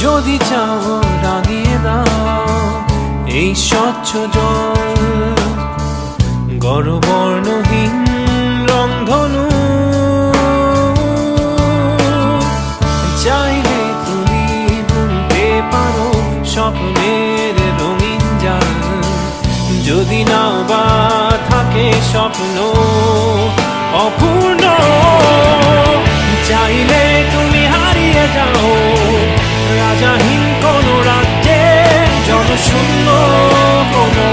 যদি চাও রাঙিয়ে দাও এই স্বচ্ছ জল, গড়বর্ণহীন রংধনু। চাইলে তুমি বুনতে পারো স্বপ্নের রঙিন জাল, যদি না বা থাকে স্বপ্ন অপূর্ণ। চাইলে তুমি হারিয়ে যাও রাজাহীন কোনো রাজ্যে, জনশূন্য কোনো